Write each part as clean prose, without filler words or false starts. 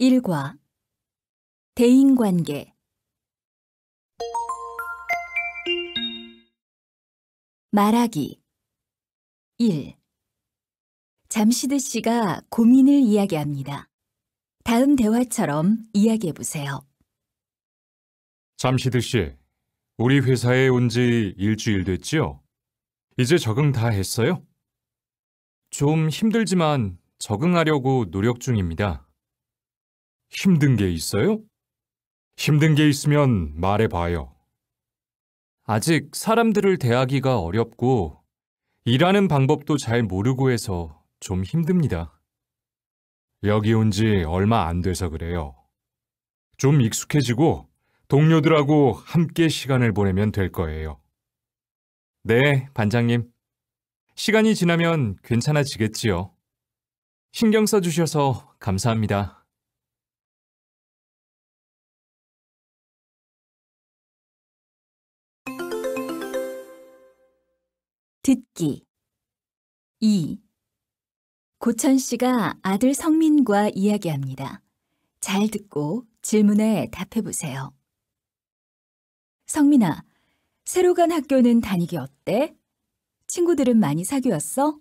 1과 대인관계 말하기 1. 잠시드 씨가 고민을 이야기합니다. 다음 대화처럼 이야기해 보세요. 잠시드 씨, 우리 회사에 온 지 일주일 됐지요? 이제 적응 다 했어요? 좀 힘들지만 적응하려고 노력 중입니다. 힘든 게 있어요? 힘든 게 있으면 말해봐요. 아직 사람들을 대하기가 어렵고 일하는 방법도 잘 모르고 해서 좀 힘듭니다. 여기 온 지 얼마 안 돼서 그래요. 좀 익숙해지고 동료들하고 함께 시간을 보내면 될 거예요. 네, 반장님. 시간이 지나면 괜찮아지겠지요. 신경 써주셔서 감사합니다. 듣기 2. 고천 씨가 아들 성민과 이야기합니다. 잘 듣고 질문에 답해 보세요. 성민아, 새로 간 학교는 다니기 어때? 친구들은 많이 사귀었어?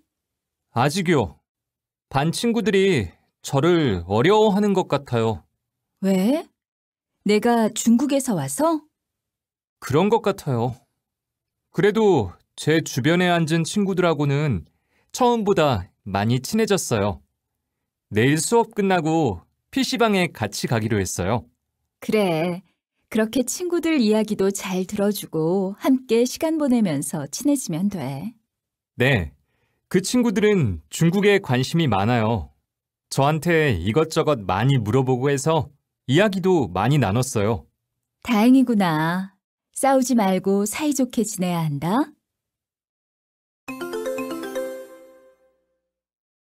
아직요. 반 친구들이 저를 어려워하는 것 같아요. 왜? 내가 중국에서 와서? 그런 것 같아요. 그래도 제 주변에 앉은 친구들하고는 처음보다 많이 친해졌어요. 내일 수업 끝나고 PC방에 같이 가기로 했어요. 그래. 그렇게 친구들 이야기도 잘 들어주고 함께 시간 보내면서 친해지면 돼. 네, 그 친구들은 중국에 관심이 많아요. 저한테 이것저것 많이 물어보고 해서 이야기도 많이 나눴어요. 다행이구나. 싸우지 말고 사이좋게 지내야 한다.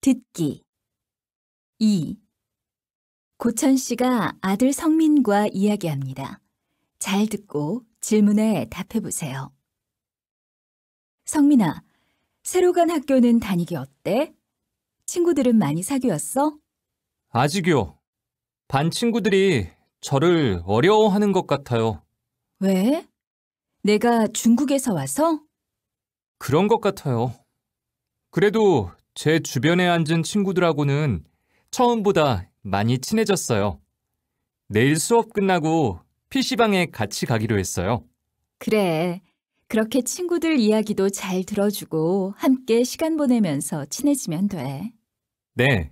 듣기 2. 고천 씨가 아들 성민과 이야기합니다. 잘 듣고 질문에 답해 보세요. 성민아, 새로 간 학교는 다니기 어때? 친구들은 많이 사귀었어? 아직요. 반 친구들이 저를 어려워하는 것 같아요. 왜? 내가 중국에서 와서? 그런 것 같아요. 그래도 제 주변에 앉은 친구들하고는 처음보다 많이 친해졌어요. 내일 수업 끝나고 PC방에 같이 가기로 했어요. 그래. 그렇게 친구들 이야기도 잘 들어주고 함께 시간 보내면서 친해지면 돼. 네,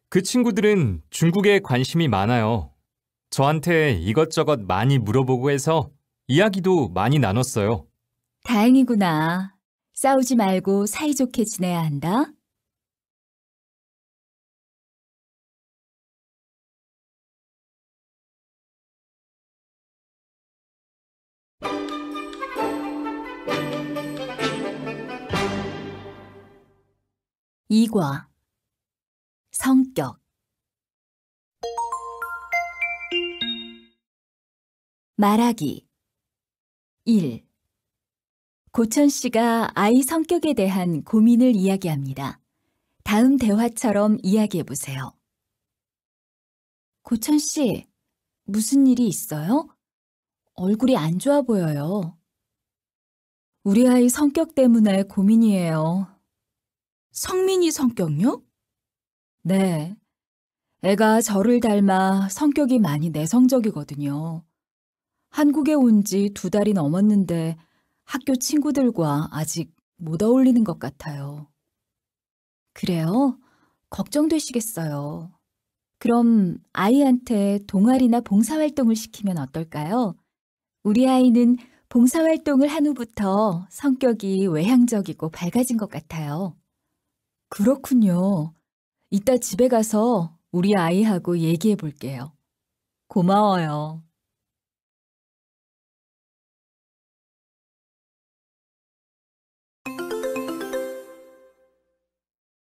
그 친구들은 중국에 관심이 많아요. 저한테 이것저것 많이 물어보고 해서 이야기도 많이 나눴어요. 다행이구나. 싸우지 말고 사이좋게 지내야 한다. 이과 성격 말하기 1. 고천 씨가 아이 성격에 대한 고민을 이야기합니다. 다음 대화처럼 이야기해 보세요. 고천 씨, 무슨 일이 있어요? 얼굴이 안 좋아 보여요. 우리 아이 성격 때문에 고민이에요. 성민이 성격요? 네. 애가 저를 닮아 성격이 많이 내성적이거든요. 한국에 온 지 2달이 넘었는데 학교 친구들과 아직 못 어울리는 것 같아요. 그래요? 걱정되시겠어요. 그럼 아이한테 동아리나 봉사활동을 시키면 어떨까요? 우리 아이는 봉사활동을 한 후부터 성격이 외향적이고 밝아진 것 같아요. 그렇군요. 이따 집에 가서 우리 아이하고 얘기해 볼게요. 고마워요.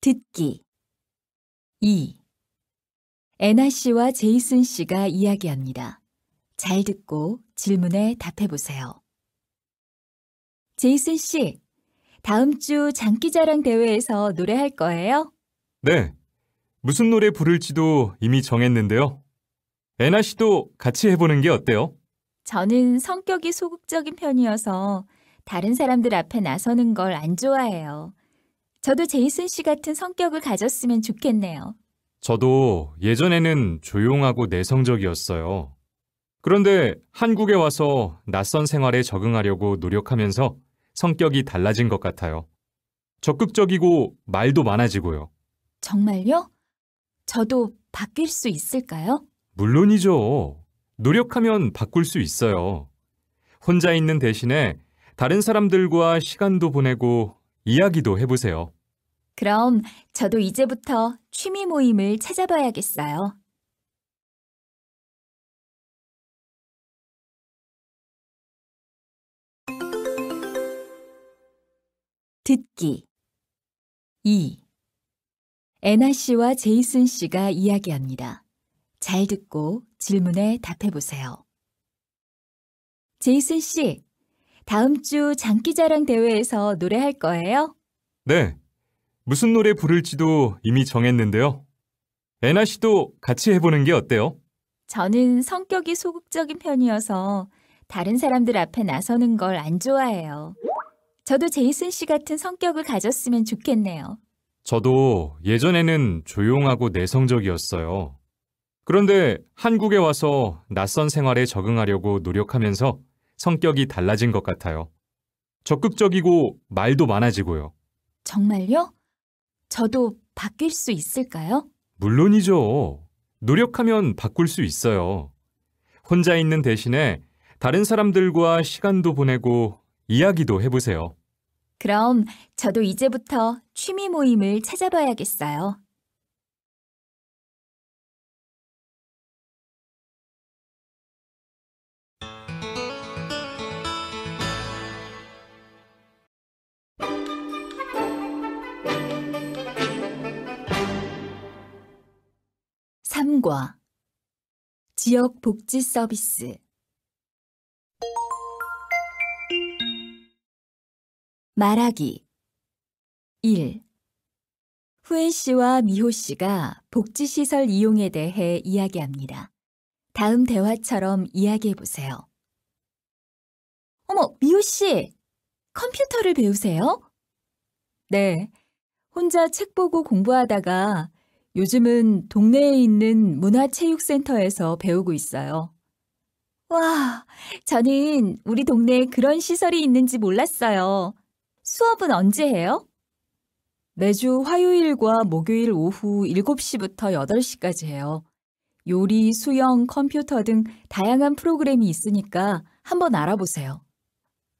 듣기 2. 애나 씨와 제이슨 씨가 이야기합니다. 잘 듣고 질문에 답해 보세요. 제이슨 씨, 다음 주 장기자랑 대회에서 노래할 거예요? 네, 무슨 노래 부를지도 이미 정했는데요. 애나 씨도 같이 해보는 게 어때요? 저는 성격이 소극적인 편이어서 다른 사람들 앞에 나서는 걸 안 좋아해요. 저도 제이슨 씨 같은 성격을 가졌으면 좋겠네요. 저도 예전에는 조용하고 내성적이었어요. 그런데 한국에 와서 낯선 생활에 적응하려고 노력하면서 성격이 달라진 것 같아요. 적극적이고 말도 많아지고요. 정말요? 저도 바뀔 수 있을까요? 물론이죠. 노력하면 바꿀 수 있어요. 혼자 있는 대신에 다른 사람들과 시간도 보내고 이야기도 해보세요. 그럼 저도 이제부터 취미 모임을 찾아봐야겠어요. 듣기 2. 애나 씨와 제이슨 씨가 이야기합니다. 잘 듣고 질문에 답해 보세요. 제이슨 씨, 다음 주 장기자랑 대회에서 노래할 거예요? 네, 무슨 노래 부를지도 이미 정했는데요. 애나 씨도 같이 해보는 게 어때요? 저는 성격이 소극적인 편이어서 다른 사람들 앞에 나서는 걸 안 좋아해요. 저도 제이슨 씨 같은 성격을 가졌으면 좋겠네요. 저도 예전에는 조용하고 내성적이었어요. 그런데 한국에 와서 낯선 생활에 적응하려고 노력하면서 성격이 달라진 것 같아요. 적극적이고 말도 많아지고요. 정말요? 저도 바뀔 수 있을까요? 물론이죠. 노력하면 바꿀 수 있어요. 혼자 있는 대신에 다른 사람들과 시간도 보내고 이야기도 해보세요. 그럼 저도 이제부터 취미 모임을 찾아봐야겠어요. 삼과 지역 복지 서비스 말하기 1. 후엔 씨와 미호 씨가 복지시설 이용에 대해 이야기합니다. 다음 대화처럼 이야기해 보세요. 어머, 미호 씨! 컴퓨터를 배우세요? 네. 혼자 책 보고 공부하다가 요즘은 동네에 있는 문화체육센터에서 배우고 있어요. 와, 저는 우리 동네에 그런 시설이 있는지 몰랐어요. 수업은 언제 해요? 매주 화요일과 목요일 오후 7시부터 8시까지 해요. 요리, 수영, 컴퓨터 등 다양한 프로그램이 있으니까 한번 알아보세요.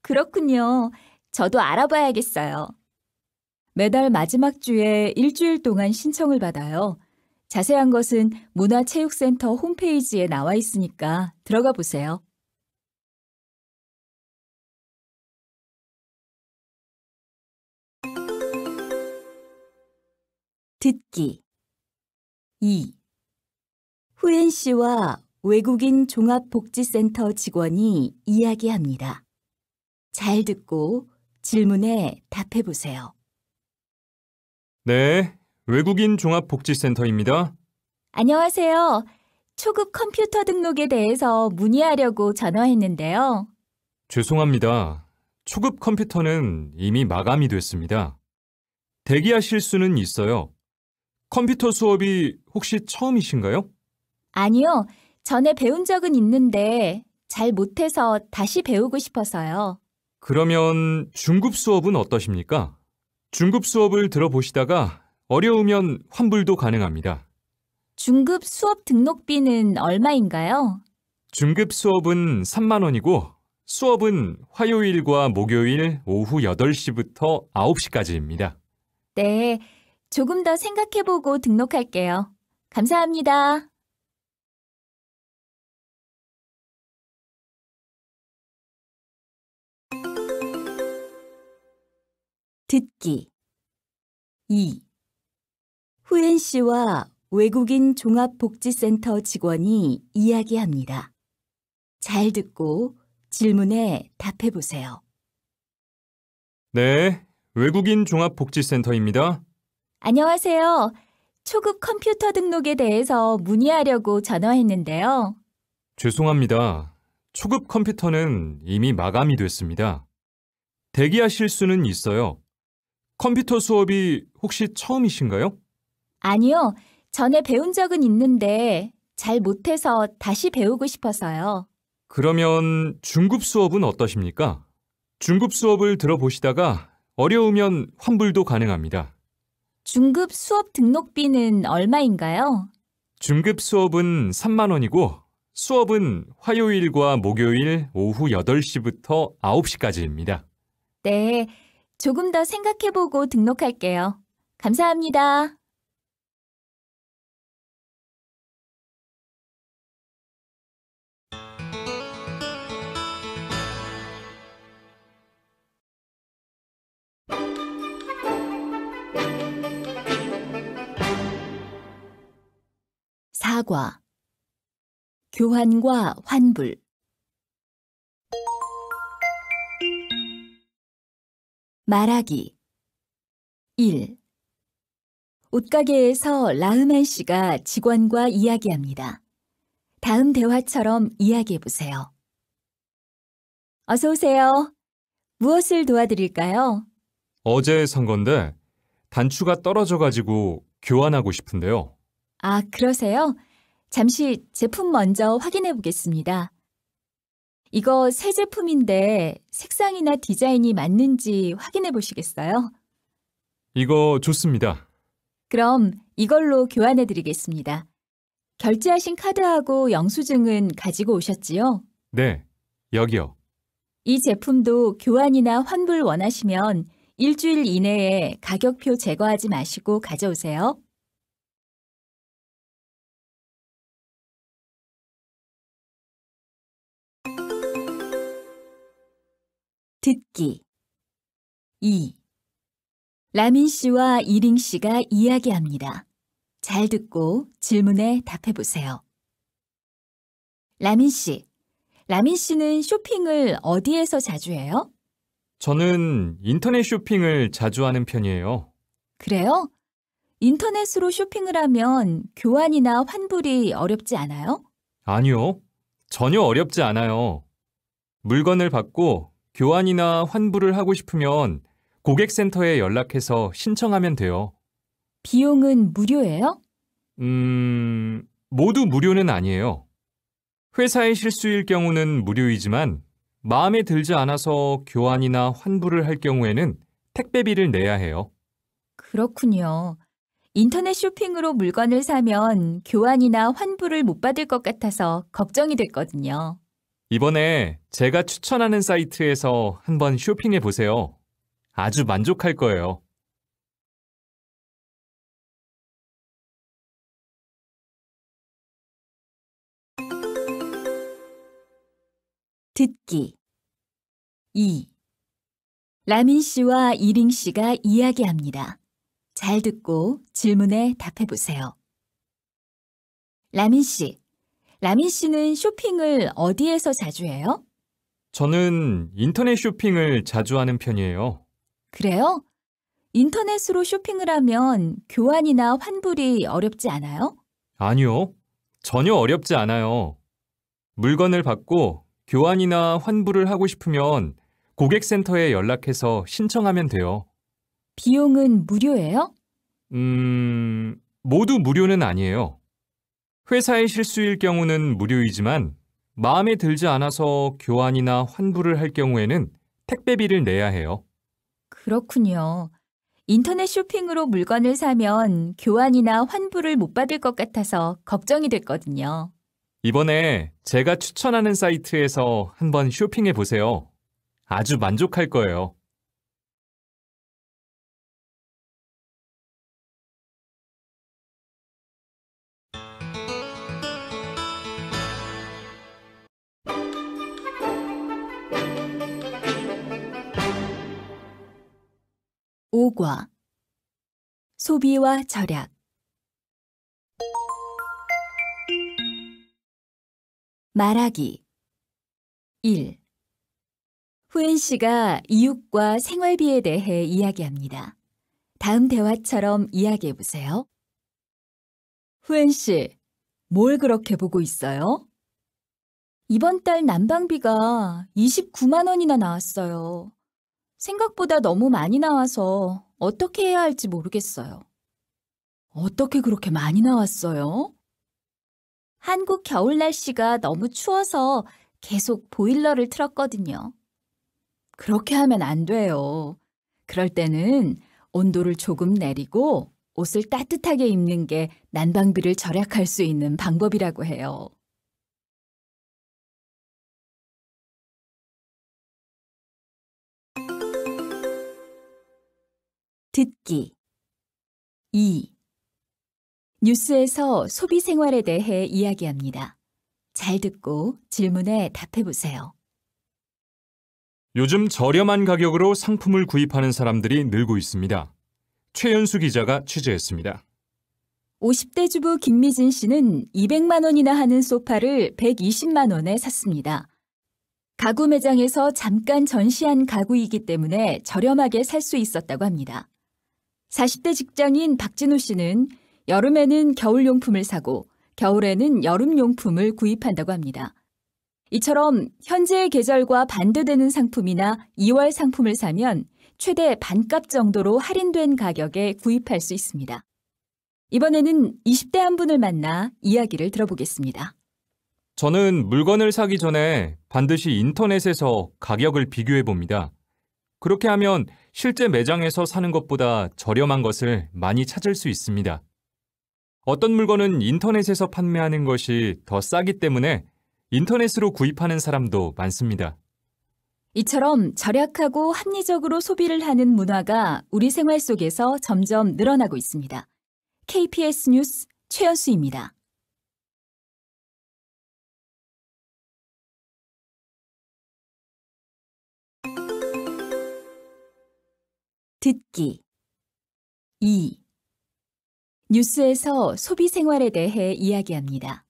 그렇군요. 저도 알아봐야겠어요. 매달 마지막 주에 일주일 동안 신청을 받아요. 자세한 것은 문화체육센터 홈페이지에 나와 있으니까 들어가 보세요. 듣기 2. 후엔 씨와 외국인 종합복지센터 직원이 이야기합니다. 잘 듣고 질문에 답해 보세요. 네, 외국인 종합복지센터입니다. 안녕하세요. 초급 컴퓨터 등록에 대해서 문의하려고 전화했는데요. 죄송합니다. 초급 컴퓨터는 이미 마감이 됐습니다. 대기하실 수는 있어요. 컴퓨터 수업이 혹시 처음이신가요? 아니요. 전에 배운 적은 있는데 잘 못해서 다시 배우고 싶어서요. 그러면 중급 수업은 어떠십니까? 중급 수업을 들어보시다가 어려우면 환불도 가능합니다. 중급 수업 등록비는 얼마인가요? 중급 수업은 3만 원이고 수업은 화요일과 목요일 오후 8시부터 9시까지입니다. 네, 조금 더 생각해보고 등록할게요. 감사합니다. 듣기 2. 후엔 씨와 외국인 종합복지센터 직원이 이야기합니다. 잘 듣고 질문에 답해 보세요. 네, 외국인 종합복지센터입니다. 안녕하세요. 초급 컴퓨터 등록에 대해서 문의하려고 전화했는데요. 죄송합니다. 초급 컴퓨터는 이미 마감이 됐습니다. 대기하실 수는 있어요. 컴퓨터 수업이 혹시 처음이신가요? 아니요, 전에 배운 적은 있는데 잘 못해서 다시 배우고 싶어서요. 그러면 중급 수업은 어떠십니까? 중급 수업을 들어보시다가 어려우면 환불도 가능합니다. 중급 수업 등록비는 얼마인가요? 중급 수업은 3만 원이고 수업은 화요일과 목요일 오후 8시부터 9시까지입니다. 네, 조금 더 생각해보고 등록할게요. 감사합니다. 사과, 교환과 환불. 말하기 1. 옷가게에서 라흐만 씨가 직원과 이야기합니다. 다음 대화처럼 이야기해 보세요. 어서 오세요. 무엇을 도와드릴까요? 어제 산 건데 단추가 떨어져가지고 교환하고 싶은데요. 아, 그러세요? 잠시 제품 먼저 확인해 보겠습니다. 이거 새 제품인데 색상이나 디자인이 맞는지 확인해 보시겠어요? 이거 좋습니다. 그럼 이걸로 교환해 드리겠습니다. 결제하신 카드하고 영수증은 가지고 오셨지요? 네, 여기요. 이 제품도 교환이나 환불 원하시면 일주일 이내에 가격표 제거하지 마시고 가져오세요. 듣기 2. 라민 씨와 이링 씨가 이야기합니다. 잘 듣고 질문에 답해 보세요. 라민 씨는 쇼핑을 어디에서 자주 해요? 저는 인터넷 쇼핑을 자주 하는 편이에요. 그래요? 인터넷으로 쇼핑을 하면 교환이나 환불이 어렵지 않아요? 아니요, 전혀 어렵지 않아요. 물건을 받고 교환이나 환불을 하고 싶으면 고객센터에 연락해서 신청하면 돼요. 비용은 무료예요? 모두 무료는 아니에요. 회사의 실수일 경우는 무료이지만 마음에 들지 않아서 교환이나 환불을 할 경우에는 택배비를 내야 해요. 그렇군요. 인터넷 쇼핑으로 물건을 사면 교환이나 환불을 못 받을 것 같아서 걱정이 됐거든요. 이번에 제가 추천하는 사이트에서 한번 쇼핑해 보세요. 아주 만족할 거예요. 듣기 2. 라민 씨와 이링 씨가 이야기합니다. 잘 듣고 질문에 답해 보세요. 라민 씨는 쇼핑을 어디에서 자주 해요? 저는 인터넷 쇼핑을 자주 하는 편이에요. 그래요? 인터넷으로 쇼핑을 하면 교환이나 환불이 어렵지 않아요? 아니요, 전혀 어렵지 않아요. 물건을 받고 교환이나 환불을 하고 싶으면 고객센터에 연락해서 신청하면 돼요. 비용은 무료예요? 모두 무료는 아니에요. 회사의 실수일 경우는 무료이지만 마음에 들지 않아서 교환이나 환불을 할 경우에는 택배비를 내야 해요. 그렇군요. 인터넷 쇼핑으로 물건을 사면 교환이나 환불을 못 받을 것 같아서 걱정이 됐거든요. 이번에 제가 추천하는 사이트에서 한번 쇼핑해 보세요. 아주 만족할 거예요. 오과 소비와 절약 말하기 1. 후엔 씨가 이웃과 생활비에 대해 이야기합니다. 다음 대화처럼 이야기해 보세요. 후엔 씨, 뭘 그렇게 보고 있어요? 이번 달 난방비가 29만 원이나 나왔어요. 생각보다 너무 많이 나와서 어떻게 해야 할지 모르겠어요. 어떻게 그렇게 많이 나왔어요? 한국 겨울 날씨가 너무 추워서 계속 보일러를 틀었거든요. 그렇게 하면 안 돼요. 그럴 때는 온도를 조금 내리고 옷을 따뜻하게 입는 게 난방비를 절약할 수 있는 방법이라고 해요. 듣기 2. 뉴스에서 소비 생활에 대해 이야기합니다. 잘 듣고 질문에 답해 보세요. 요즘 저렴한 가격으로 상품을 구입하는 사람들이 늘고 있습니다. 최연수 기자가 취재했습니다. 50대 주부 김미진 씨는 200만 원이나 하는 소파를 120만 원에 샀습니다. 가구 매장에서 잠깐 전시한 가구이기 때문에 저렴하게 살 수 있었다고 합니다. 40대 직장인 박진우 씨는 여름에는 겨울용품을 사고 겨울에는 여름용품을 구입한다고 합니다. 이처럼 현재의 계절과 반대되는 상품이나 2월 상품을 사면 최대 반값 정도로 할인된 가격에 구입할 수 있습니다. 이번에는 20대 한 분을 만나 이야기를 들어보겠습니다. 저는 물건을 사기 전에 반드시 인터넷에서 가격을 비교해 봅니다. 그렇게 하면 실제 매장에서 사는 것보다 저렴한 것을 많이 찾을 수 있습니다. 어떤 물건은 인터넷에서 판매하는 것이 더 싸기 때문에 인터넷으로 구입하는 사람도 많습니다. 이처럼 절약하고 합리적으로 소비를 하는 문화가 우리 생활 속에서 점점 늘어나고 있습니다. KBS 뉴스 최연수입니다. 듣기 2. 뉴스에서 소비 생활에 대해 이야기합니다.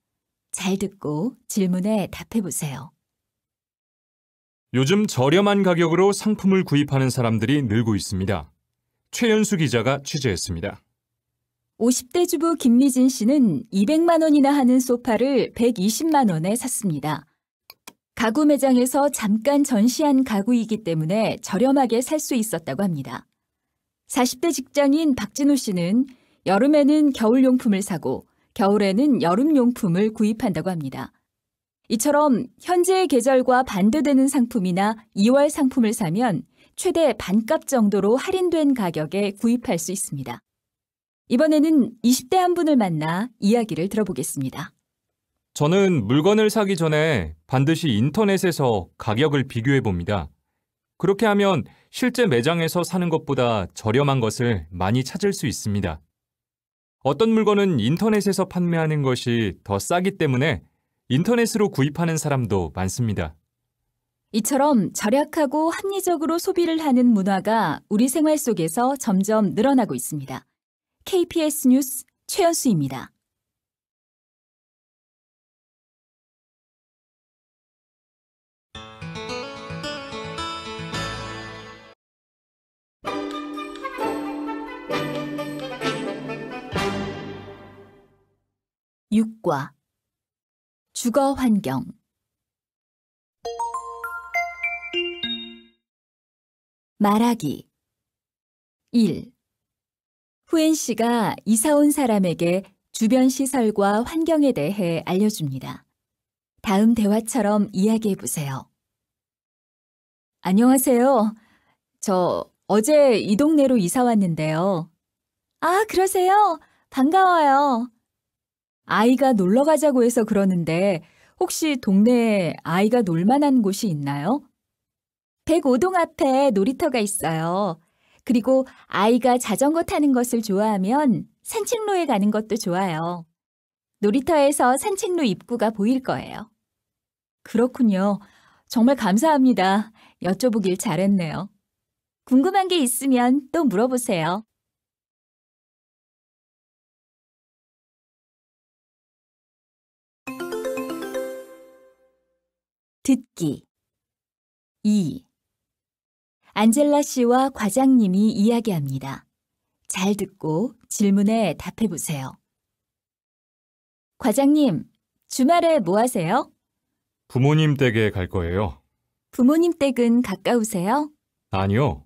잘 듣고 질문에 답해 보세요. 요즘 저렴한 가격으로 상품을 구입하는 사람들이 늘고 있습니다. 최연수 기자가 취재했습니다. 50대 주부 김미진 씨는 200만 원이나 하는 소파를 120만 원에 샀습니다. 가구 매장에서 잠깐 전시한 가구이기 때문에 저렴하게 살 수 있었다고 합니다. 40대 직장인 박진우 씨는 여름에는 겨울용품을 사고 겨울에는 여름용품을 구입한다고 합니다. 이처럼 현재의 계절과 반대되는 상품이나 2월 상품을 사면 최대 반값 정도로 할인된 가격에 구입할 수 있습니다. 이번에는 20대 한 분을 만나 이야기를 들어보겠습니다. 저는 물건을 사기 전에 반드시 인터넷에서 가격을 비교해 봅니다. 그렇게 하면 실제 매장에서 사는 것보다 저렴한 것을 많이 찾을 수 있습니다. 어떤 물건은 인터넷에서 판매하는 것이 더 싸기 때문에 인터넷으로 구입하는 사람도 많습니다. 이처럼 절약하고 합리적으로 소비를 하는 문화가 우리 생활 속에서 점점 늘어나고 있습니다. KBS 뉴스 최연수입니다. 육과 주거 환경 말하기 1. 후엔 씨가 이사 온 사람에게 주변 시설과 환경에 대해 알려줍니다. 다음 대화처럼 이야기해 보세요. 안녕하세요. 저 어제 이 동네로 이사 왔는데요. 아, 그러세요? 반가워요. 아이가 놀러 가자고 해서 그러는데 혹시 동네에 아이가 놀 만한 곳이 있나요? 105동 앞에 놀이터가 있어요. 그리고 아이가 자전거 타는 것을 좋아하면 산책로에 가는 것도 좋아요. 놀이터에서 산책로 입구가 보일 거예요. 그렇군요. 정말 감사합니다. 여쭤보길 잘했네요. 궁금한 게 있으면 또 물어보세요. 듣기 2. 안젤라 씨와 과장님이 이야기합니다. 잘 듣고 질문에 답해 보세요. 과장님, 주말에 뭐 하세요? 부모님 댁에 갈 거예요. 부모님 댁은 가까우세요? 아니요.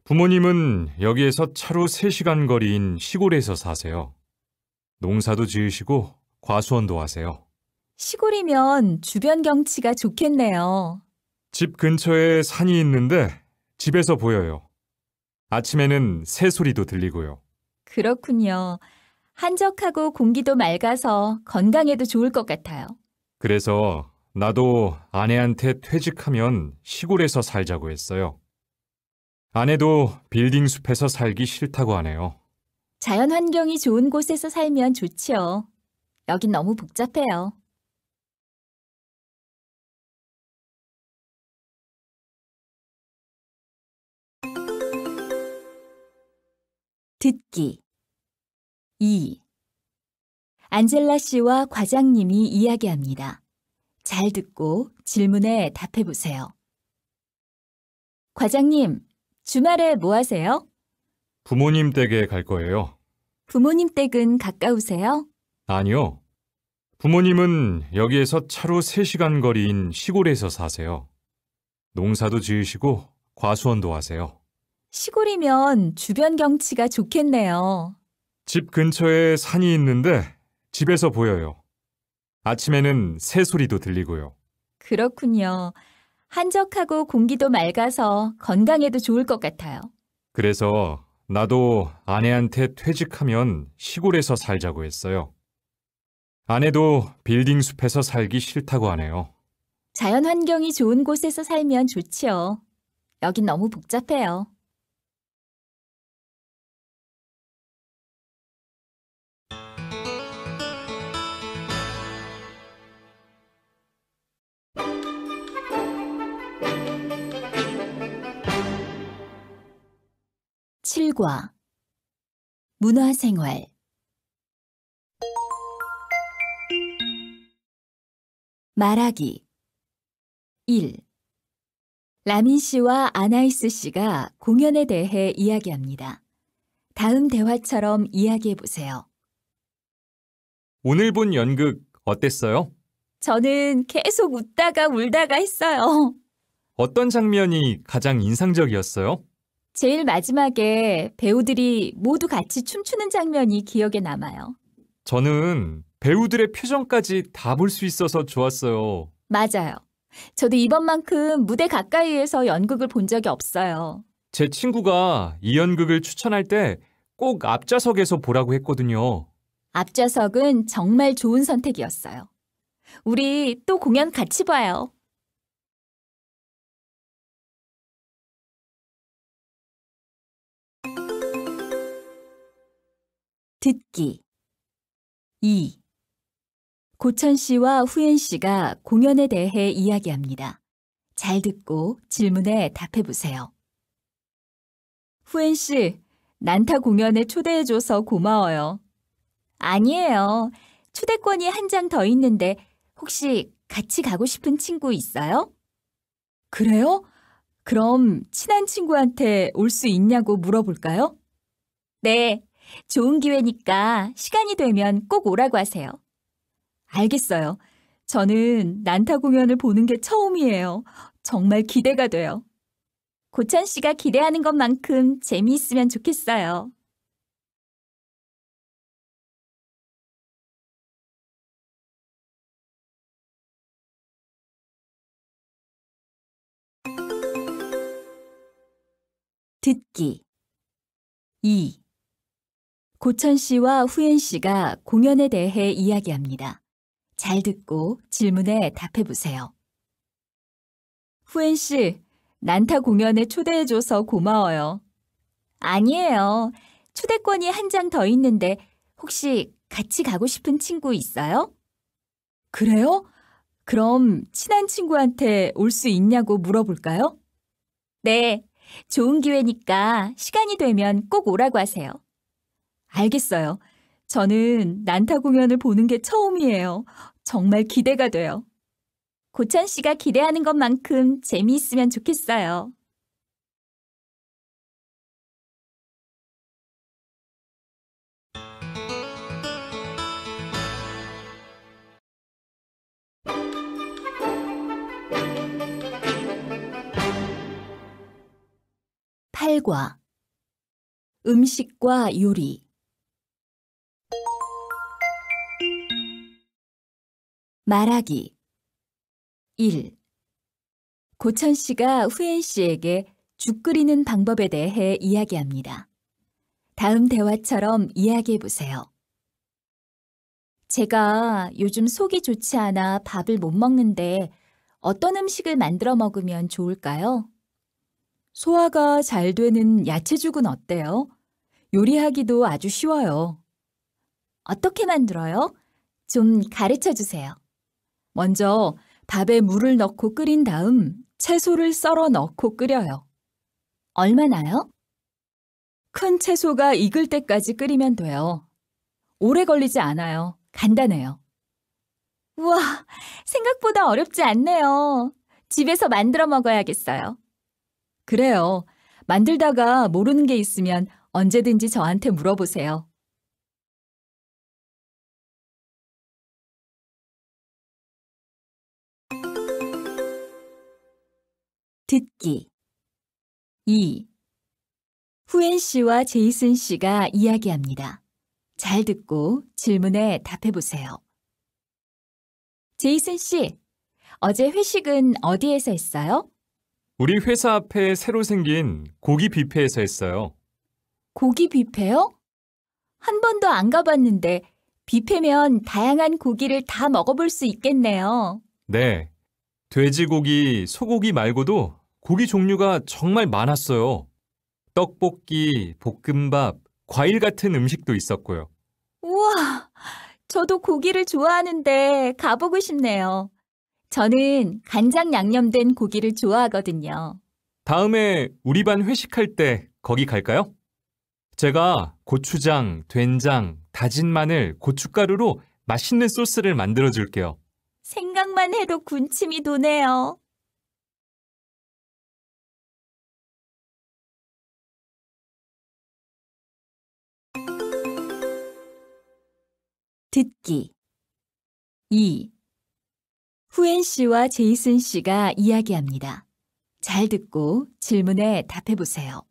부모님은 여기에서 차로 3시간 거리인 시골에서 사세요. 농사도 지으시고 과수원도 하세요. 시골이면 주변 경치가 좋겠네요. 집 근처에 산이 있는데 집에서 보여요. 아침에는 새 소리도 들리고요. 그렇군요. 한적하고 공기도 맑아서 건강에도 좋을 것 같아요. 그래서 나도 아내한테 퇴직하면 시골에서 살자고 했어요. 아내도 빌딩 숲에서 살기 싫다고 하네요. 자연 환경이 좋은 곳에서 살면 좋지요. 여긴 너무 복잡해요. 듣기 2. 안젤라 씨와 과장님이 이야기합니다. 잘 듣고 질문에 답해 보세요. 과장님, 주말에 뭐 하세요? 부모님 댁에 갈 거예요. 부모님 댁은 가까우세요? 아니요. 부모님은 여기에서 차로 3시간 거리인 시골에서 사세요. 농사도 지으시고 과수원도 하세요. 시골이면 주변 경치가 좋겠네요. 집 근처에 산이 있는데 집에서 보여요. 아침에는 새 소리도 들리고요. 그렇군요. 한적하고 공기도 맑아서 건강에도 좋을 것 같아요. 그래서 나도 아내한테 퇴직하면 시골에서 살자고 했어요. 아내도 빌딩 숲에서 살기 싫다고 하네요. 자연 환경이 좋은 곳에서 살면 좋지요. 여긴 너무 복잡해요. 칠과 문화생활 말하기 1. 라민 씨와 아나이스 씨가 공연에 대해 이야기합니다. 다음 대화처럼 이야기해 보세요. 오늘 본 연극 어땠어요? 저는 계속 웃다가 울다가 했어요. 어떤 장면이 가장 인상적이었어요? 제일 마지막에 배우들이 모두 같이 춤추는 장면이 기억에 남아요. 저는 배우들의 표정까지 다 볼 수 있어서 좋았어요. 맞아요. 저도 이번만큼 무대 가까이에서 연극을 본 적이 없어요. 제 친구가 이 연극을 추천할 때 꼭 앞좌석에서 보라고 했거든요. 앞좌석은 정말 좋은 선택이었어요. 우리 또 공연 같이 봐요. 듣기 2. 고천 씨와 후엔 씨가 공연에 대해 이야기합니다. 잘 듣고 질문에 답해 보세요. 후엔 씨, 난타 공연에 초대해줘서 고마워요. 아니에요. 초대권이 한 장 더 있는데 혹시 같이 가고 싶은 친구 있어요? 그래요? 그럼 친한 친구한테 올 수 있냐고 물어볼까요? 네, 좋은 기회니까 시간이 되면 꼭 오라고 하세요. 알겠어요. 저는 난타 공연을 보는 게 처음이에요. 정말 기대가 돼요. 고찬 씨가 기대하는 것만큼 재미있으면 좋겠어요. 듣기 2. 고천 씨와 후엔 씨가 공연에 대해 이야기합니다. 잘 듣고 질문에 답해 보세요. 후엔 씨, 난타 공연에 초대해줘서 고마워요. 아니에요. 초대권이 한 장 더 있는데 혹시 같이 가고 싶은 친구 있어요? 그래요? 그럼 친한 친구한테 올 수 있냐고 물어볼까요? 네, 좋은 기회니까 시간이 되면 꼭 오라고 하세요. 알겠어요. 저는 난타 공연을 보는 게 처음이에요. 정말 기대가 돼요. 고찬 씨가 기대하는 것만큼 재미있으면 좋겠어요. 살과 음식과 요리 말하기 1. 고천 씨가 후엔 씨에게 죽 끓이는 방법에 대해 이야기합니다. 다음 대화처럼 이야기해 보세요. 제가 요즘 속이 좋지 않아 밥을 못 먹는데 어떤 음식을 만들어 먹으면 좋을까요? 소화가 잘 되는 야채죽은 어때요? 요리하기도 아주 쉬워요. 어떻게 만들어요? 좀 가르쳐 주세요. 먼저 밥에 물을 넣고 끓인 다음 채소를 썰어 넣고 끓여요. 얼마나요? 큰 채소가 익을 때까지 끓이면 돼요. 오래 걸리지 않아요. 간단해요. 우와, 생각보다 어렵지 않네요. 집에서 만들어 먹어야겠어요. 그래요. 만들다가 모르는 게 있으면 언제든지 저한테 물어보세요. 듣기 2. 후엔 씨와 제이슨 씨가 이야기합니다. 잘 듣고 질문에 답해 보세요. 제이슨 씨, 어제 회식은 어디에서 했어요? 우리 회사 앞에 새로 생긴 고기 뷔페에서 했어요. 고기 뷔페요? 한 번도 안 가봤는데 뷔페면 다양한 고기를 다 먹어볼 수 있겠네요. 네. 돼지고기, 소고기 말고도 고기 종류가 정말 많았어요. 떡볶이, 볶음밥, 과일 같은 음식도 있었고요. 우와, 저도 고기를 좋아하는데 가보고 싶네요. 저는 간장 양념된 고기를 좋아하거든요. 다음에 우리 반 회식할 때 거기 갈까요? 제가 고추장, 된장, 다진 마늘, 고춧가루로 맛있는 소스를 만들어 줄게요. 생각만 해도 군침이 도네요. 듣기 2. 후엔 씨와 제이슨 씨가 이야기합니다. 잘 듣고 질문에 답해 보세요.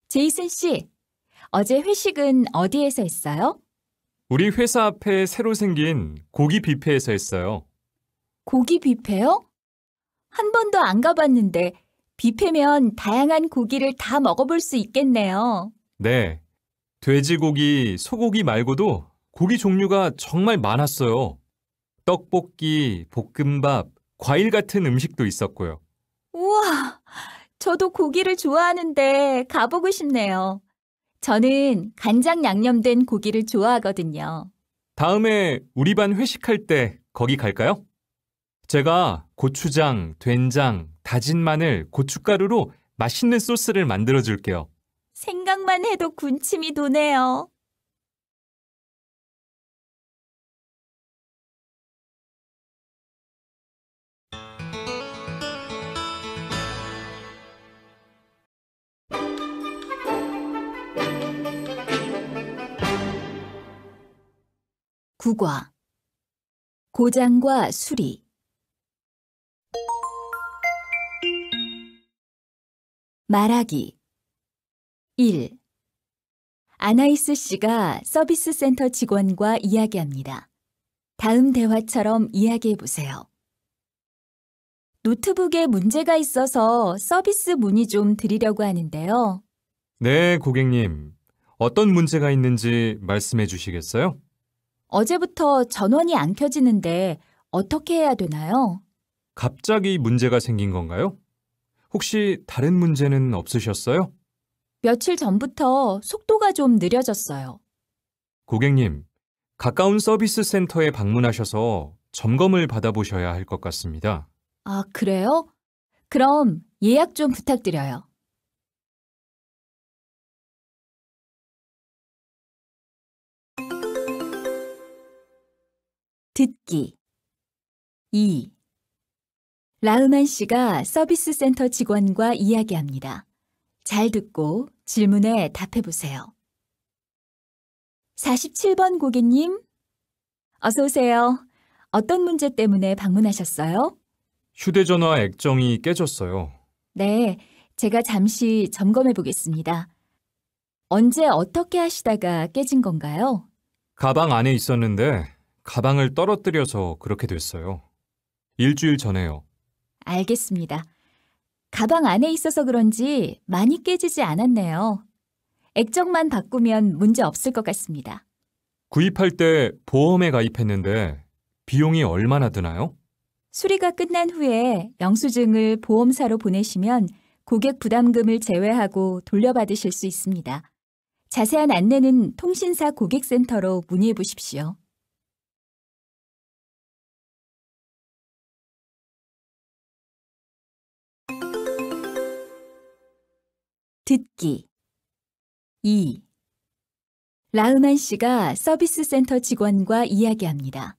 제이슨 씨, 어제 회식은 어디에서 했어요? 우리 회사 앞에 새로 생긴 고기 뷔페에서 했어요. 고기 뷔페요? 한 번도 안 가봤는데 뷔페면 다양한 고기를 다 먹어볼 수 있겠네요. 네. 돼지고기, 소고기 말고도 고기 종류가 정말 많았어요. 떡볶이, 볶음밥, 과일 같은 음식도 있었고요. 우와, 저도 고기를 좋아하는데 가보고 싶네요. 저는 간장 양념된 고기를 좋아하거든요. 다음에 우리 반 회식할 때 거기 갈까요? 제가 고추장, 된장, 다진 마늘, 고춧가루로 맛있는 소스를 만들어 줄게요. 생각만 해도 군침이 도네요. 국어 고장과 수리 말하기 1. 아나이스 씨가 서비스 센터 직원과 이야기합니다. 다음 대화처럼 이야기해 보세요. 노트북에 문제가 있어서 서비스 문의 좀 드리려고 하는데요. 네, 고객님. 어떤 문제가 있는지 말씀해 주시겠어요? 어제부터 전원이 안 켜지는데 어떻게 해야 되나요? 갑자기 문제가 생긴 건가요? 혹시 다른 문제는 없으셨어요? 며칠 전부터 속도가 좀 느려졌어요. 고객님, 가까운 서비스 센터에 방문하셔서 점검을 받아보셔야 할 것 같습니다. 아, 그래요? 그럼 예약 좀 부탁드려요. 듣기 2. 라흐만 씨가 서비스 센터 직원과 이야기합니다. 잘 듣고 질문에 답해 보세요. 47번 고객님, 어서 오세요. 어떤 문제 때문에 방문하셨어요? 휴대전화 액정이 깨졌어요. 네, 제가 잠시 점검해 보겠습니다. 언제 어떻게 하시다가 깨진 건가요? 가방 안에 있었는데 가방을 떨어뜨려서 그렇게 됐어요. 일주일 전에요. 알겠습니다. 가방 안에 있어서 그런지 많이 깨지지 않았네요. 액정만 바꾸면 문제 없을 것 같습니다. 구입할 때 보험에 가입했는데 비용이 얼마나 드나요? 수리가 끝난 후에 영수증을 보험사로 보내시면 고객 부담금을 제외하고 돌려받으실 수 있습니다. 자세한 안내는 통신사 고객센터로 문의해 보십시오. 듣기 2. 라흐만 씨가 서비스 센터 직원과 이야기합니다.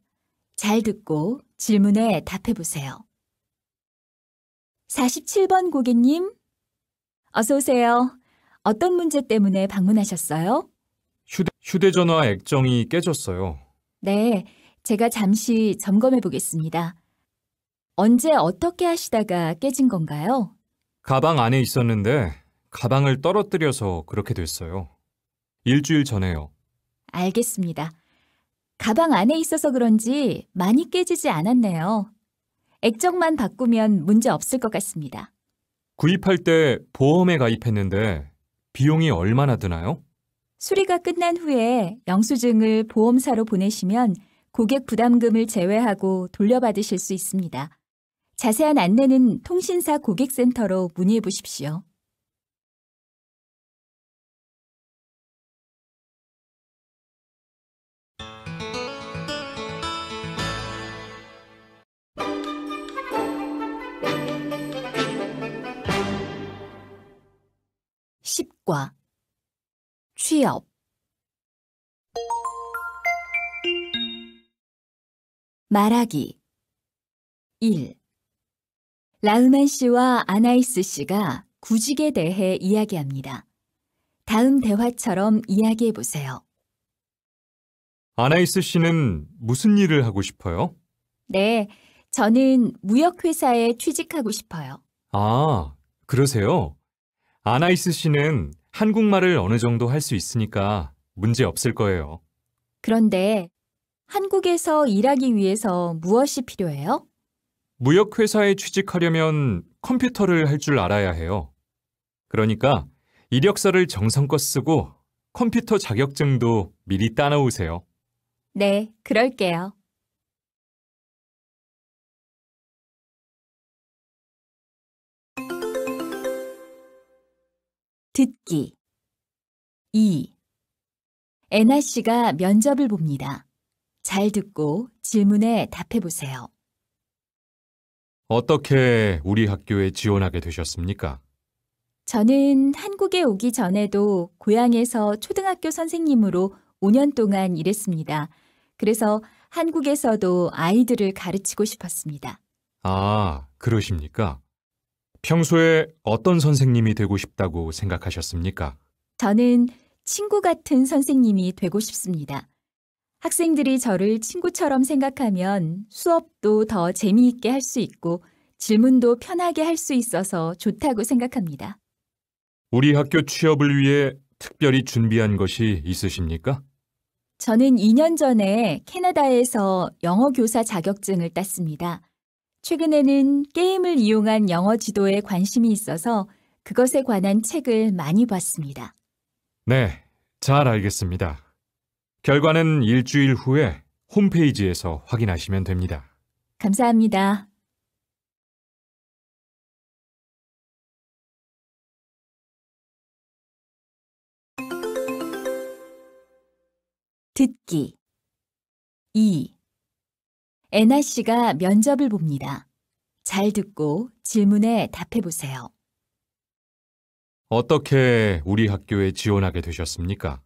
잘 듣고 질문에 답해 보세요. 47번 고객님, 어서 오세요. 어떤 문제 때문에 방문하셨어요? 휴대전화 액정이 깨졌어요. 네, 제가 잠시 점검해 보겠습니다. 언제 어떻게 하시다가 깨진 건가요? 가방 안에 있었는데 가방을 떨어뜨려서 그렇게 됐어요. 일주일 전에요. 알겠습니다. 가방 안에 있어서 그런지 많이 깨지지 않았네요. 액정만 바꾸면 문제 없을 것 같습니다. 구입할 때 보험에 가입했는데 비용이 얼마나 드나요? 수리가 끝난 후에 영수증을 보험사로 보내시면 고객 부담금을 제외하고 돌려받으실 수 있습니다. 자세한 안내는 통신사 고객센터로 문의해 보십시오. 십과 취업 말하기 1. 라흐만 씨와 아나이스 씨가 구직에 대해 이야기합니다. 다음 대화처럼 이야기해 보세요. 아나이스 씨는 무슨 일을 하고 싶어요? 네, 저는 무역회사에 취직하고 싶어요. 아, 그러세요? 아나이스 씨는 한국말을 어느 정도 할 수 있으니까 문제 없을 거예요. 그런데 한국에서 일하기 위해서 무엇이 필요해요? 무역회사에 취직하려면 컴퓨터를 할 줄 알아야 해요. 그러니까 이력서를 정성껏 쓰고 컴퓨터 자격증도 미리 따놓으세요. 네, 그럴게요. 듣기 2. 애나 씨가 면접을 봅니다. 잘 듣고 질문에 답해 보세요. 어떻게 우리 학교에 지원하게 되셨습니까? 저는 한국에 오기 전에도 고향에서 초등학교 선생님으로 5년 동안 일했습니다. 그래서 한국에서도 아이들을 가르치고 싶었습니다. 아, 그러십니까? 평소에 어떤 선생님이 되고 싶다고 생각하셨습니까? 저는 친구 같은 선생님이 되고 싶습니다. 학생들이 저를 친구처럼 생각하면 수업도 더 재미있게 할 수 있고 질문도 편하게 할 수 있어서 좋다고 생각합니다. 우리 학교 취업을 위해 특별히 준비한 것이 있으십니까? 저는 2년 전에 캐나다에서 영어 교사 자격증을 땄습니다. 최근에는 게임을 이용한 영어 지도에 관심이 있어서 그것에 관한 책을 많이 봤습니다. 네, 잘 알겠습니다. 결과는 일주일 후에 홈페이지에서 확인하시면 됩니다. 감사합니다. 듣기 2. 애나 씨가 면접을 봅니다. 잘 듣고 질문에 답해 보세요. 어떻게 우리 학교에 지원하게 되셨습니까?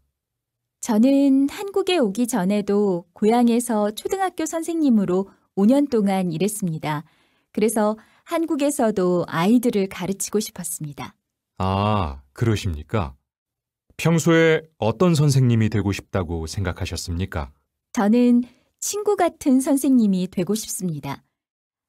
저는 한국에 오기 전에도 고향에서 초등학교 선생님으로 5년 동안 일했습니다. 그래서 한국에서도 아이들을 가르치고 싶었습니다. 아, 그러십니까? 평소에 어떤 선생님이 되고 싶다고 생각하셨습니까? 저는 친구 같은 선생님이 되고 싶습니다.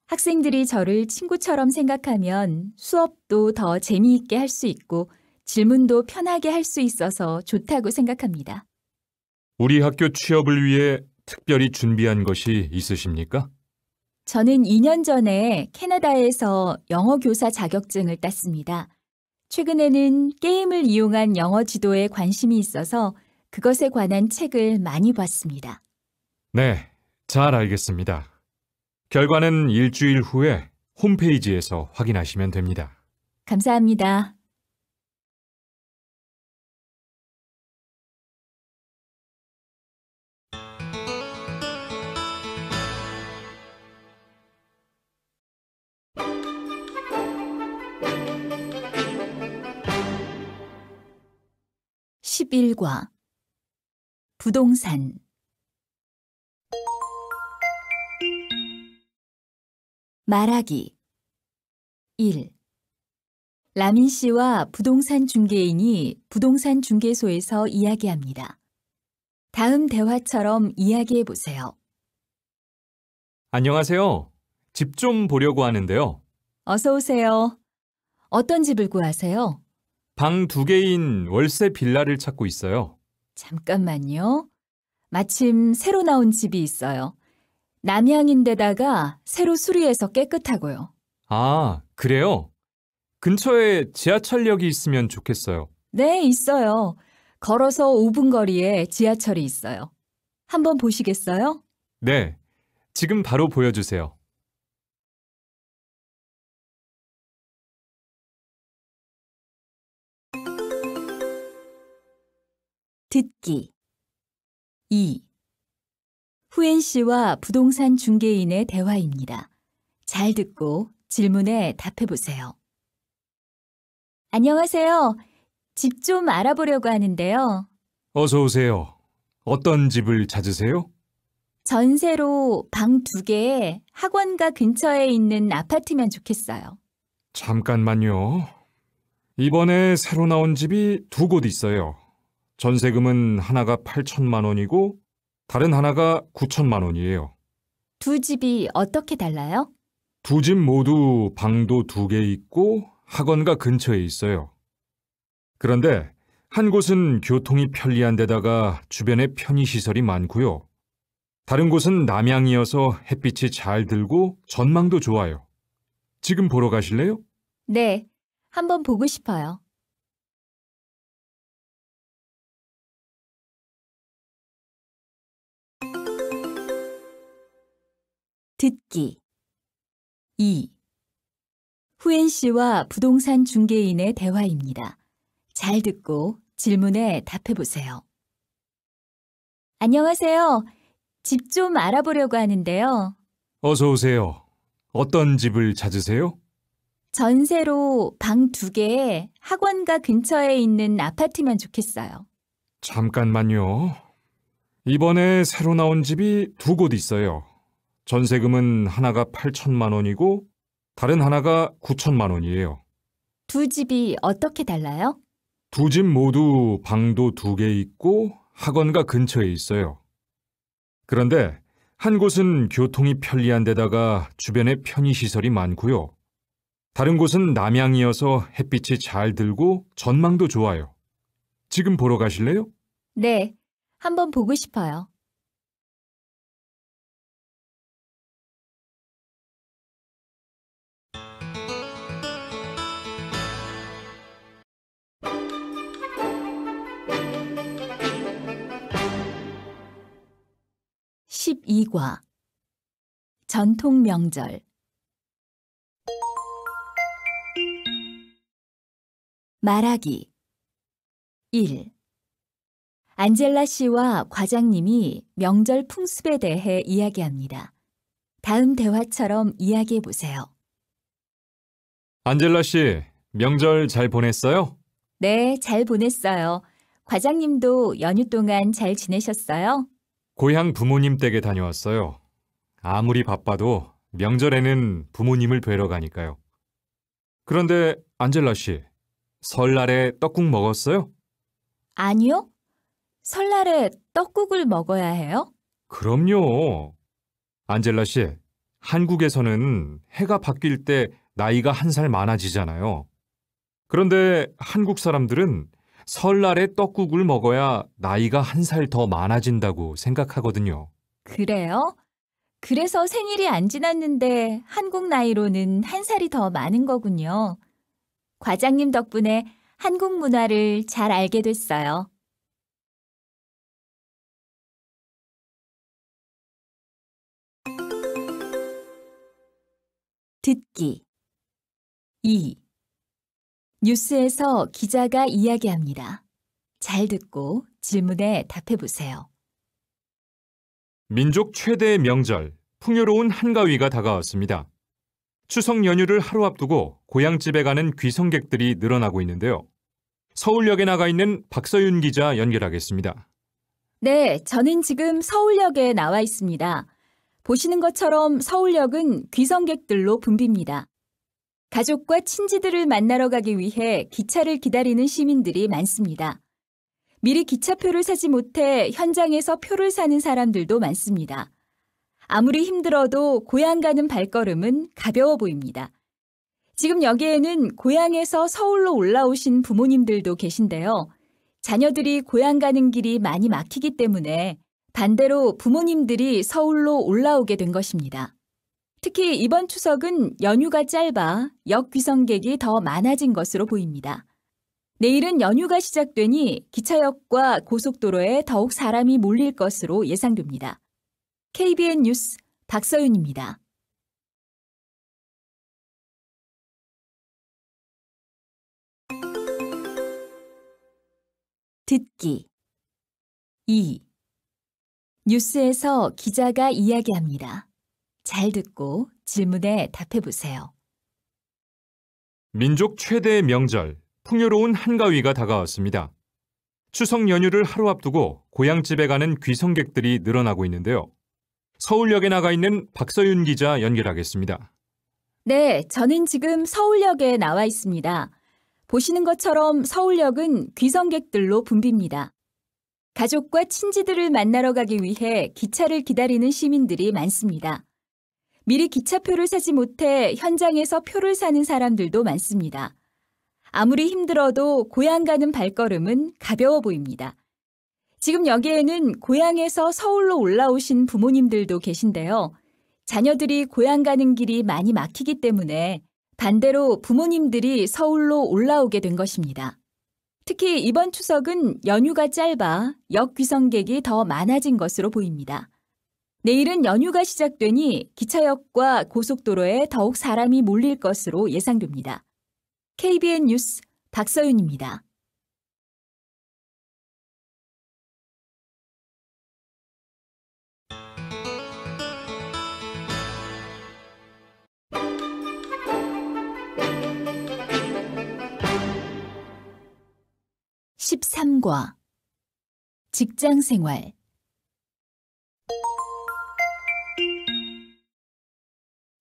학생들이 저를 친구처럼 생각하면 수업도 더 재미있게 할 수 있고 질문도 편하게 할 수 있어서 좋다고 생각합니다. 우리 학교 취업을 위해 특별히 준비한 것이 있으십니까? 저는 2년 전에 캐나다에서 영어 교사 자격증을 땄습니다. 최근에는 게임을 이용한 영어 지도에 관심이 있어서 그것에 관한 책을 많이 봤습니다. 네, 잘 알겠습니다. 결과는 일주일 후에 홈페이지에서 확인하시면 됩니다. 감사합니다. (11과) 부동산. 말하기. 1. 라민 씨와 부동산 중개인이 부동산 중개소에서 이야기합니다. 다음 대화처럼 이야기해 보세요. 안녕하세요. 집 좀 보려고 하는데요. 어서 오세요. 어떤 집을 구하세요? 방 2개인 월세 빌라를 찾고 있어요. 잠깐만요. 마침 새로 나온 집이 있어요. 남향인데다가 새로 수리해서 깨끗하고요. 아, 그래요? 근처에 지하철역이 있으면 좋겠어요. 네, 있어요. 걸어서 5분 거리에 지하철이 있어요. 한번 보시겠어요? 네, 지금 바로 보여주세요. 듣기. 2. 후엔 씨와 부동산 중개인의 대화입니다. 잘 듣고 질문에 답해 보세요. 안녕하세요. 집 좀 알아보려고 하는데요. 어서 오세요. 어떤 집을 찾으세요? 전세로 방 2개에 학원가 근처에 있는 아파트면 좋겠어요. 잠깐만요. 이번에 새로 나온 집이 2곳 있어요. 전세금은 하나가 8천만 원이고 다른 하나가 9천만 원이에요. 두 집이 어떻게 달라요? 두 집 모두 방도 2개 있고 학원가 근처에 있어요. 그런데 한 곳은 교통이 편리한 데다가 주변에 편의시설이 많고요. 다른 곳은 남향이어서 햇빛이 잘 들고 전망도 좋아요. 지금 보러 가실래요? 네, 한번 보고 싶어요. 듣기. 2. 후엔 씨와 부동산 중개인의 대화입니다. 잘 듣고 질문에 답해 보세요. 안녕하세요. 집 좀 알아보려고 하는데요. 어서 오세요. 어떤 집을 찾으세요? 전세로 방 2개에 학원가 근처에 있는 아파트면 좋겠어요. 잠깐만요. 이번에 새로 나온 집이 2곳 있어요. 전세금은 하나가 8천만 원이고 다른 하나가 9천만 원이에요. 두 집이 어떻게 달라요? 두 집 모두 방도 2개 있고 학원가 근처에 있어요. 그런데 한 곳은 교통이 편리한 데다가 주변에 편의시설이 많고요. 다른 곳은 남향이어서 햇빛이 잘 들고 전망도 좋아요. 지금 보러 가실래요? 네, 한번 보고 싶어요. (12과) 전통 명절. 말하기. 1. 안젤라 씨와 과장님이 명절 풍습에 대해 이야기합니다. 다음 대화처럼 이야기해 보세요. 안젤라 씨, 명절 잘 보냈어요? 네, 잘 보냈어요. 과장님도 연휴 동안 잘 지내셨어요? 고향 부모님 댁에 다녀왔어요. 아무리 바빠도 명절에는 부모님을 뵈러 가니까요. 그런데 안젤라 씨, 설날에 떡국 먹었어요? 아니요. 설날에 떡국을 먹어야 해요? 그럼요. 안젤라 씨, 한국에서는 해가 바뀔 때 나이가 한 살 많아지잖아요. 그런데 한국 사람들은 설날에 떡국을 먹어야 나이가 한 살 더 많아진다고 생각하거든요. 그래요? 그래서 생일이 안 지났는데 한국 나이로는 한 살이 더 많은 거군요. 과장님 덕분에 한국 문화를 잘 알게 됐어요. 듣기 2. 뉴스에서 기자가 이야기합니다. 잘 듣고 질문에 답해 보세요. 민족 최대의 명절, 풍요로운 한가위가 다가왔습니다. 추석 연휴를 하루 앞두고 고향집에 가는 귀성객들이 늘어나고 있는데요. 서울역에 나가 있는 박서윤 기자 연결하겠습니다. 네, 저는 지금 서울역에 나와 있습니다. 보시는 것처럼 서울역은 귀성객들로 붐빕니다. 가족과 친지들을 만나러 가기 위해 기차를 기다리는 시민들이 많습니다. 미리 기차표를 사지 못해 현장에서 표를 사는 사람들도 많습니다. 아무리 힘들어도 고향 가는 발걸음은 가벼워 보입니다. 지금 여기에는 고향에서 서울로 올라오신 부모님들도 계신데요. 자녀들이 고향 가는 길이 많이 막히기 때문에 반대로 부모님들이 서울로 올라오게 된 것입니다. 특히 이번 추석은 연휴가 짧아 역귀성객이 더 많아진 것으로 보입니다. 내일은 연휴가 시작되니 기차역과 고속도로에 더욱 사람이 몰릴 것으로 예상됩니다. KBN 뉴스 박서윤입니다. 듣기 2. 뉴스에서 기자가 이야기합니다. 잘 듣고 질문에 답해 보세요. 민족 최대의 명절, 풍요로운 한가위가 다가왔습니다. 추석 연휴를 하루 앞두고 고향집에 가는 귀성객들이 늘어나고 있는데요. 서울역에 나가 있는 박서윤 기자 연결하겠습니다. 네, 저는 지금 서울역에 나와 있습니다. 보시는 것처럼 서울역은 귀성객들로 붐빕니다. 가족과 친지들을 만나러 가기 위해 기차를 기다리는 시민들이 많습니다. 미리 기차표를 사지 못해 현장에서 표를 사는 사람들도 많습니다. 아무리 힘들어도 고향 가는 발걸음은 가벼워 보입니다. 지금 여기에는 고향에서 서울로 올라오신 부모님들도 계신데요. 자녀들이 고향 가는 길이 많이 막히기 때문에 반대로 부모님들이 서울로 올라오게 된 것입니다. 특히 이번 추석은 연휴가 짧아 역귀성객이 더 많아진 것으로 보입니다. 내일은 연휴가 시작되니 기차역과 고속도로에 더욱 사람이 몰릴 것으로 예상됩니다. KBN 뉴스 박서윤입니다. (13과) 직장생활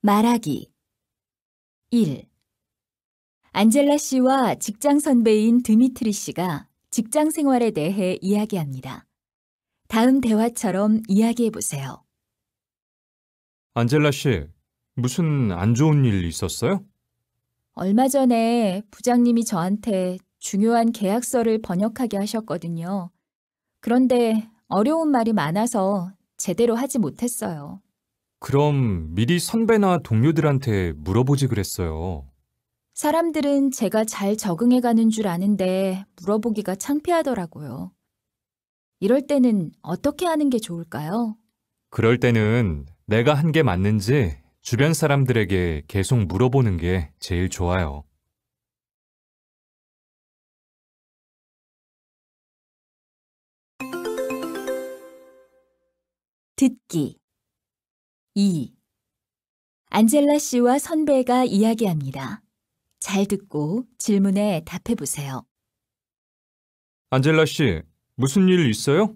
말하기 1. 안젤라 씨와 직장 선배인 드미트리 씨가 직장 생활에 대해 이야기합니다. 다음 대화처럼 이야기해 보세요. 안젤라 씨, 무슨 안 좋은 일 있었어요? 얼마 전에 부장님이 저한테 중요한 계약서를 번역하게 하셨거든요. 그런데 어려운 말이 많아서 제대로 하지 못했어요. 그럼 미리 선배나 동료들한테 물어보지 그랬어요. 사람들은 제가 잘 적응해 가는 줄 아는데 물어보기가 창피하더라고요. 이럴 때는 어떻게 하는 게 좋을까요? 그럴 때는 내가 한 게 맞는지 주변 사람들에게 계속 물어보는 게 제일 좋아요. 듣기 2. 안젤라 씨와 선배가 이야기합니다. 잘 듣고 질문에 답해 보세요. 안젤라 씨, 무슨 일 있어요?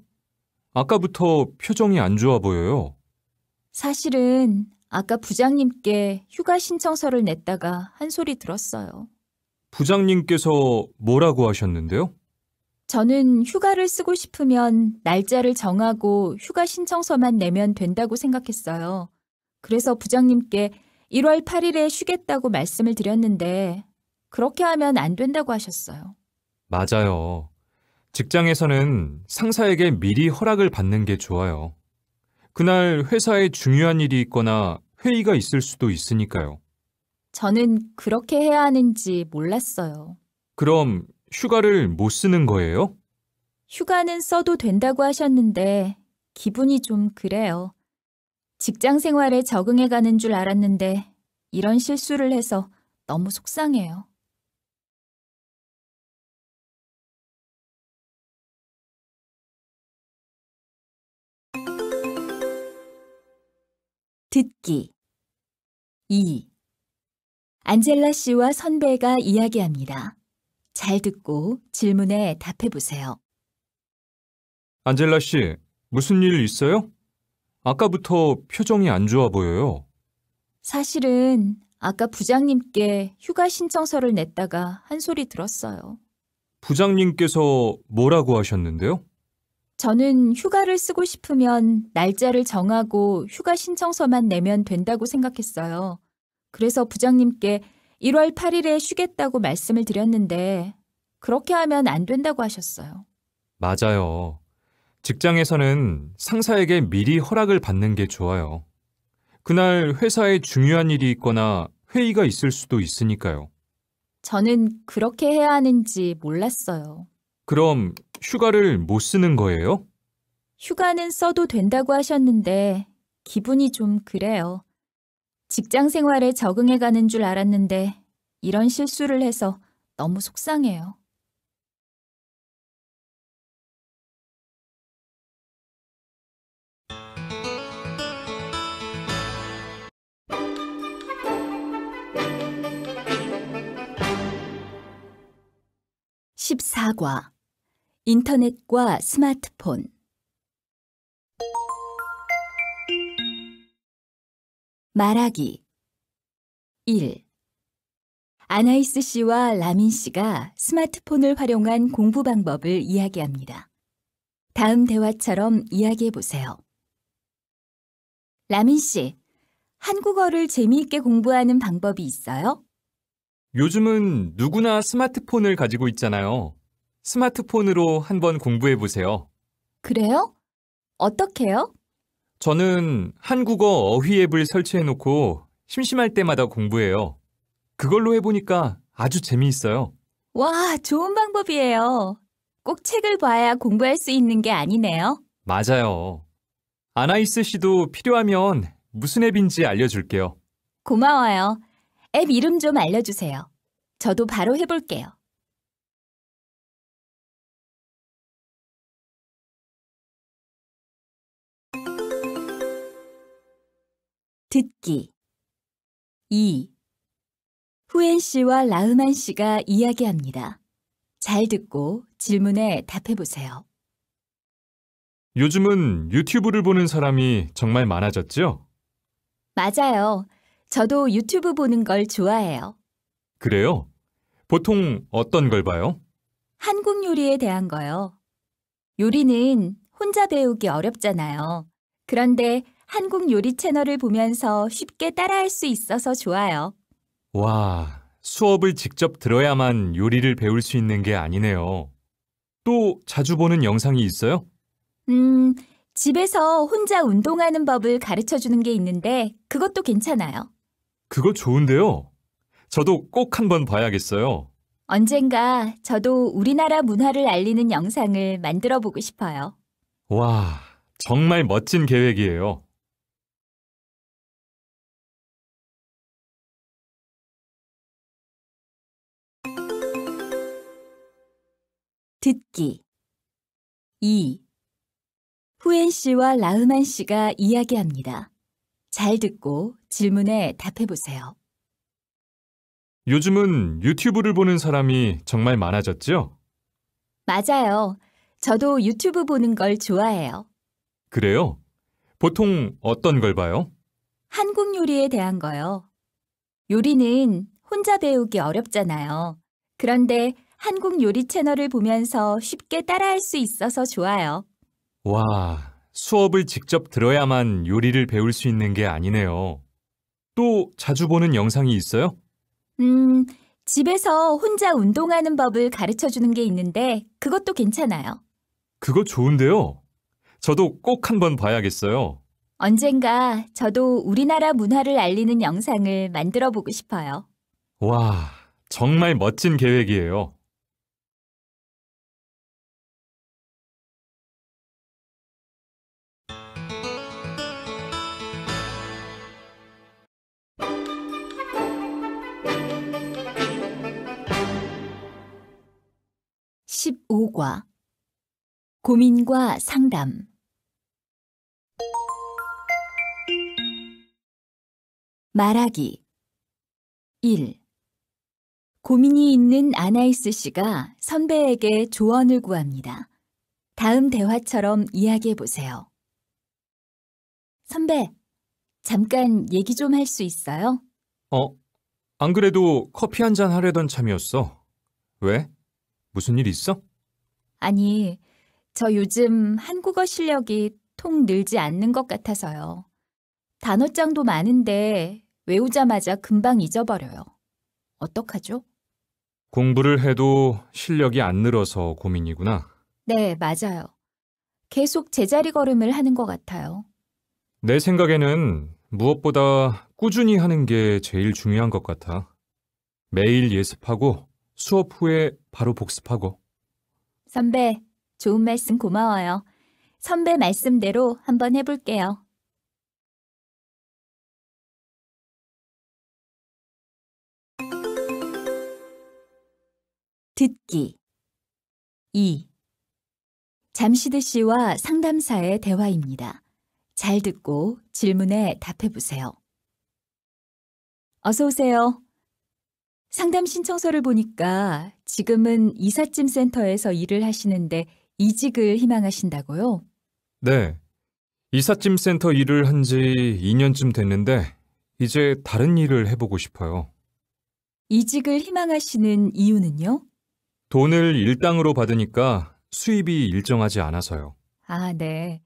아까부터 표정이 안 좋아 보여요. 사실은 아까 부장님께 휴가 신청서를 냈다가 한 소리 들었어요. 부장님께서 뭐라고 하셨는데요? 저는 휴가를 쓰고 싶으면 날짜를 정하고 휴가 신청서만 내면 된다고 생각했어요. 그래서 부장님께 1월 8일에 쉬겠다고 말씀을 드렸는데 그렇게 하면 안 된다고 하셨어요. 맞아요. 직장에서는 상사에게 미리 허락을 받는 게 좋아요. 그날 회사에 중요한 일이 있거나 회의가 있을 수도 있으니까요. 저는 그렇게 해야 하는지 몰랐어요. 그럼 휴가를 못 쓰는 거예요? 휴가는 써도 된다고 하셨는데 기분이 좀 그래요. 직장 생활에 적응해 가는 줄 알았는데 이런 실수를 해서 너무 속상해요. 듣기 2. 안젤라 씨와 선배가 이야기합니다. 잘 듣고 질문에 답해 보세요. 안젤라 씨, 무슨 일 있어요? 아까부터 표정이 안 좋아 보여요. 사실은 아까 부장님께 휴가 신청서를 냈다가 한 소리 들었어요. 부장님께서 뭐라고 하셨는데요? 저는 휴가를 쓰고 싶으면 날짜를 정하고 휴가 신청서만 내면 된다고 생각했어요. 그래서 부장님께 1월 8일에 쉬겠다고 말씀을 드렸는데 그렇게 하면 안 된다고 하셨어요. 맞아요. 직장에서는 상사에게 미리 허락을 받는 게 좋아요. 그날 회사에 중요한 일이 있거나 회의가 있을 수도 있으니까요. 저는 그렇게 해야 하는지 몰랐어요. 그럼 휴가를 못 쓰는 거예요? 휴가는 써도 된다고 하셨는데 기분이 좀 그래요. 직장 생활에 적응해 가는 줄 알았는데 이런 실수를 해서 너무 속상해요. (14과) 인터넷과 스마트폰. 말하기 1. 아나이스 씨와 라민 씨가 스마트폰을 활용한 공부 방법을 이야기합니다. 다음 대화처럼 이야기해 보세요. 라민 씨, 한국어를 재미있게 공부하는 방법이 있어요? 요즘은 누구나 스마트폰을 가지고 있잖아요. 스마트폰으로 한번 공부해 보세요. 그래요? 어떻게요? 저는 한국어 어휘 앱을 설치해 놓고 심심할 때마다 공부해요. 그걸로 해보니까 아주 재미있어요. 와, 좋은 방법이에요. 꼭 책을 봐야 공부할 수 있는 게 아니네요. 맞아요. 아나이스 씨도 필요하면 무슨 앱인지 알려줄게요. 고마워요. 앱 이름 좀 알려주세요. 저도 바로 해볼게요. 듣기 2. 후엔 씨와 라흐만 씨가 이야기합니다. 잘 듣고 질문에 답해 보세요. 요즘은 유튜브를 보는 사람이 정말 많아졌죠? 맞아요. 저도 유튜브 보는 걸 좋아해요. 그래요? 보통 어떤 걸 봐요? 한국 요리에 대한 거요. 요리는 혼자 배우기 어렵잖아요. 그런데 한국 요리 채널을 보면서 쉽게 따라할 수 있어서 좋아요. 와, 수업을 직접 들어야만 요리를 배울 수 있는 게 아니네요. 또 자주 보는 영상이 있어요? 집에서 혼자 운동하는 법을 가르쳐 주는 게 있는데 그것도 괜찮아요. 그거 좋은데요. 저도 꼭 한번 봐야겠어요. 언젠가 저도 우리나라 문화를 알리는 영상을 만들어 보고 싶어요. 와, 정말 멋진 계획이에요. 듣기 2. 후엔 씨와 라흐만 씨가 이야기합니다. 잘 듣고 질문에 답해 보세요. 요즘은 유튜브를 보는 사람이 정말 많아졌죠? 맞아요. 저도 유튜브 보는 걸 좋아해요. 그래요? 보통 어떤 걸 봐요? 한국 요리에 대한 거요. 요리는 혼자 배우기 어렵잖아요. 그런데 한국 요리 채널을 보면서 쉽게 따라할 수 있어서 좋아요. 와, 수업을 직접 들어야만 요리를 배울 수 있는 게 아니네요. 또 자주 보는 영상이 있어요? 집에서 혼자 운동하는 법을 가르쳐 주는 게 있는데 그것도 괜찮아요. 그거 좋은데요. 저도 꼭 한번 봐야겠어요. 언젠가 저도 우리나라 문화를 알리는 영상을 만들어 보고 싶어요. 와, 정말 멋진 계획이에요. (15과) 고민과 상담. 말하기. 1. 고민이 있는 아나이스 씨가 선배에게 조언을 구합니다. 다음 대화처럼 이야기해 보세요. 선배, 잠깐 얘기 좀 할 수 있어요? 안 그래도 커피 한 잔 하려던 참이었어. 왜? 무슨 일 있어? 아니, 저 요즘 한국어 실력이 통 늘지 않는 것 같아서요. 단어장도 많은데 외우자마자 금방 잊어버려요. 어떡하죠? 공부를 해도 실력이 안 늘어서 고민이구나. 네, 맞아요. 계속 제자리 걸음을 하는 것 같아요. 내 생각에는 무엇보다 꾸준히 하는 게 제일 중요한 것 같아. 매일 예습하고 수업 후에 바로 복습하고. 선배, 좋은 말씀 고마워요. 선배 말씀대로 한번 해볼게요. 듣기. 2. 잠시드 씨와 상담사의 대화입니다. 잘 듣고 질문에 답해 보세요. 어서 오세요. 상담 신청서를 보니까 지금은 이삿짐 센터에서 일을 하시는데 이직을 희망하신다고요? 네. 이삿짐 센터 일을 한 지 2년쯤 됐는데 이제 다른 일을 해보고 싶어요. 이직을 희망하시는 이유는요? 돈을 일당으로 받으니까 수입이 일정하지 않아서요. 아, 네.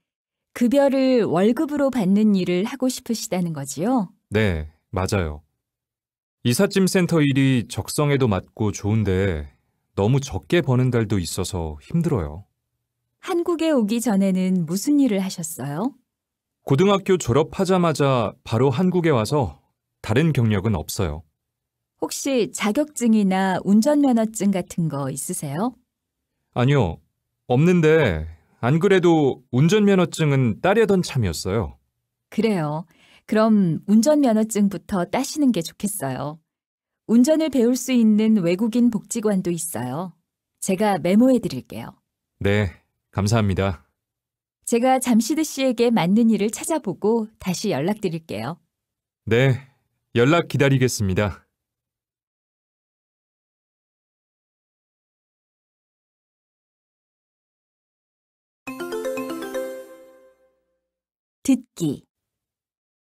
급여를 월급으로 받는 일을 하고 싶으시다는 거지요? 네, 맞아요. 이삿짐 센터 일이 적성에도 맞고 좋은데 너무 적게 버는 달도 있어서 힘들어요. 한국에 오기 전에는 무슨 일을 하셨어요? 고등학교 졸업하자마자 바로 한국에 와서 다른 경력은 없어요. 혹시 자격증이나 운전면허증 같은 거 있으세요? 아니요, 없는데 안 그래도 운전면허증은 따려던 참이었어요. 그래요. 그럼 운전면허증부터 따시는 게 좋겠어요. 운전을 배울 수 있는 외국인 복지관도 있어요. 제가 메모해 드릴게요. 네, 감사합니다. 제가 잠시드 씨에게 맞는 일을 찾아보고 다시 연락드릴게요. 네, 연락 기다리겠습니다. 듣기.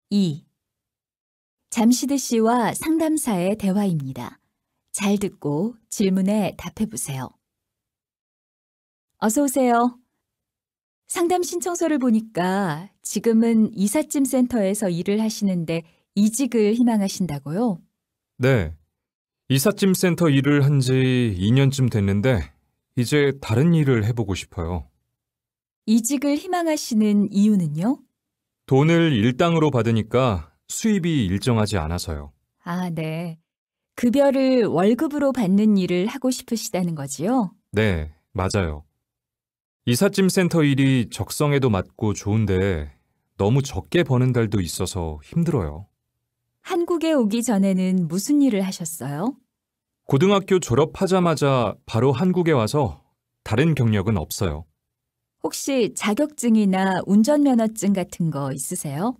2. 잠시드 씨와 상담사의 대화입니다. 잘 듣고 질문에 답해 보세요. 어서 오세요. 상담 신청서를 보니까 지금은 이삿짐 센터에서 일을 하시는데 이직을 희망하신다고요? 네, 이삿짐 센터 일을 한 지 2년쯤 됐는데 이제 다른 일을 해보고 싶어요. 이직을 희망하시는 이유는요? 돈을 일당으로 받으니까 수입이 일정하지 않아서요. 아, 네. 급여를 월급으로 받는 일을 하고 싶으시다는 거지요? 네, 맞아요. 이삿짐 센터 일이 적성에도 맞고 좋은데 너무 적게 버는 달도 있어서 힘들어요. 한국에 오기 전에는 무슨 일을 하셨어요? 고등학교 졸업하자마자 바로 한국에 와서 다른 경력은 없어요. 혹시 자격증이나 운전면허증 같은 거 있으세요?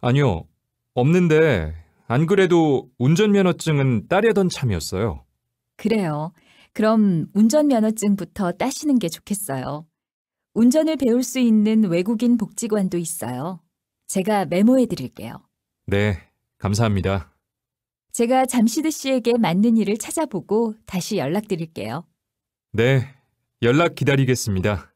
아니요, 없는데 안 그래도 운전면허증은 따려던 참이었어요. 그래요. 그럼 운전면허증부터 따시는 게 좋겠어요. 운전을 배울 수 있는 외국인 복지관도 있어요. 제가 메모해 드릴게요. 네, 감사합니다. 제가 잠시드 씨에게 맞는 일을 찾아보고 다시 연락드릴게요. 네, 연락 기다리겠습니다.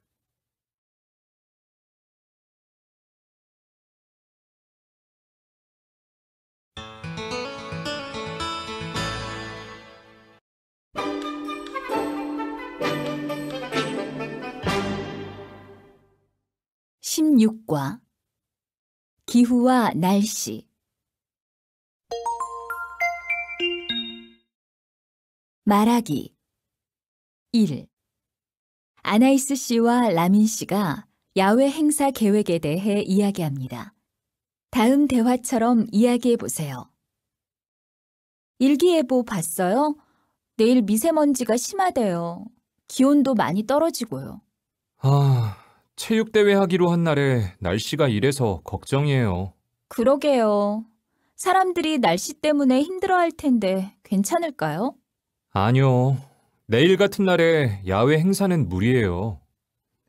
제36과 기후와 날씨 말하기 1. 아나이스 씨와 라민 씨가 야외 행사 계획에 대해 이야기합니다. 다음 대화처럼 이야기해 보세요. 일기예보 봤어요? 내일 미세먼지가 심하대요. 기온도 많이 떨어지고요. 체육대회 하기로 한 날에 날씨가 이래서 걱정이에요. 그러게요. 사람들이 날씨 때문에 힘들어할 텐데 괜찮을까요? 아니요. 내일 같은 날에 야외 행사는 무리예요.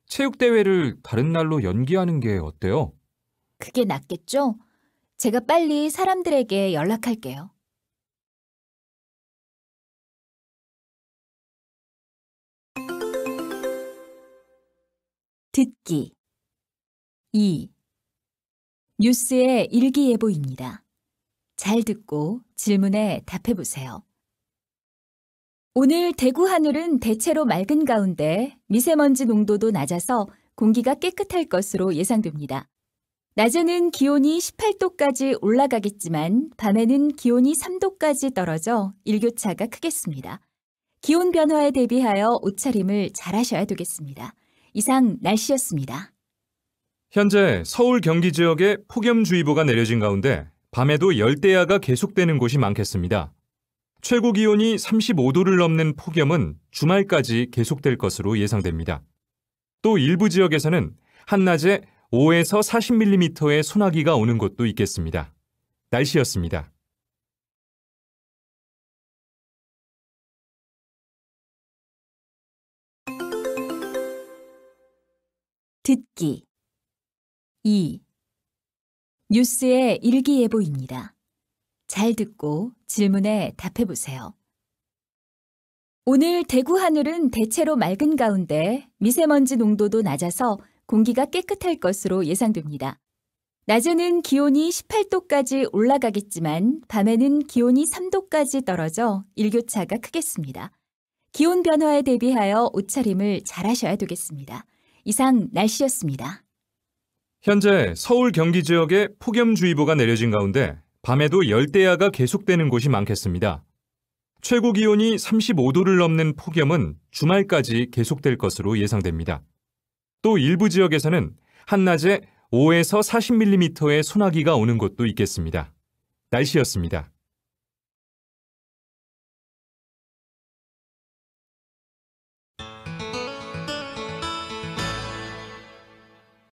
체육대회를 다른 날로 연기하는 게 어때요? 그게 낫겠죠? 제가 빨리 사람들에게 연락할게요. 듣기 2. 뉴스의 일기예보입니다. 잘 듣고 질문에 답해 보세요. 오늘 대구 하늘은 대체로 맑은 가운데 미세먼지 농도도 낮아서 공기가 깨끗할 것으로 예상됩니다. 낮에는 기온이 18도까지 올라가겠지만 밤에는 기온이 3도까지 떨어져 일교차가 크겠습니다. 기온 변화에 대비하여 옷차림을 잘 하셔야 되겠습니다. 이상 날씨였습니다. 현재 서울 경기 지역에 폭염주의보가 내려진 가운데 밤에도 열대야가 계속되는 곳이 많겠습니다. 최고 기온이 35도를 넘는 폭염은 주말까지 계속될 것으로 예상됩니다. 또 일부 지역에서는 한낮에 5에서 40mm의 소나기가 오는 곳도 있겠습니다. 날씨였습니다. 듣기 2. 뉴스의 일기예보입니다. 잘 듣고 질문에 답해 보세요. 오늘 대구 하늘은 대체로 맑은 가운데 미세먼지 농도도 낮아서 공기가 깨끗할 것으로 예상됩니다. 낮에는 기온이 18도까지 올라가겠지만 밤에는 기온이 3도까지 떨어져 일교차가 크겠습니다. 기온 변화에 대비하여 옷차림을 잘 하셔야 되겠습니다. 이상 날씨였습니다. 현재 서울 경기 지역에 폭염주의보가 내려진 가운데 밤에도 열대야가 계속되는 곳이 많겠습니다. 최고 기온이 35도를 넘는 폭염은 주말까지 계속될 것으로 예상됩니다. 또 일부 지역에서는 한낮에 5에서 40mm의 소나기가 오는 곳도 있겠습니다. 날씨였습니다.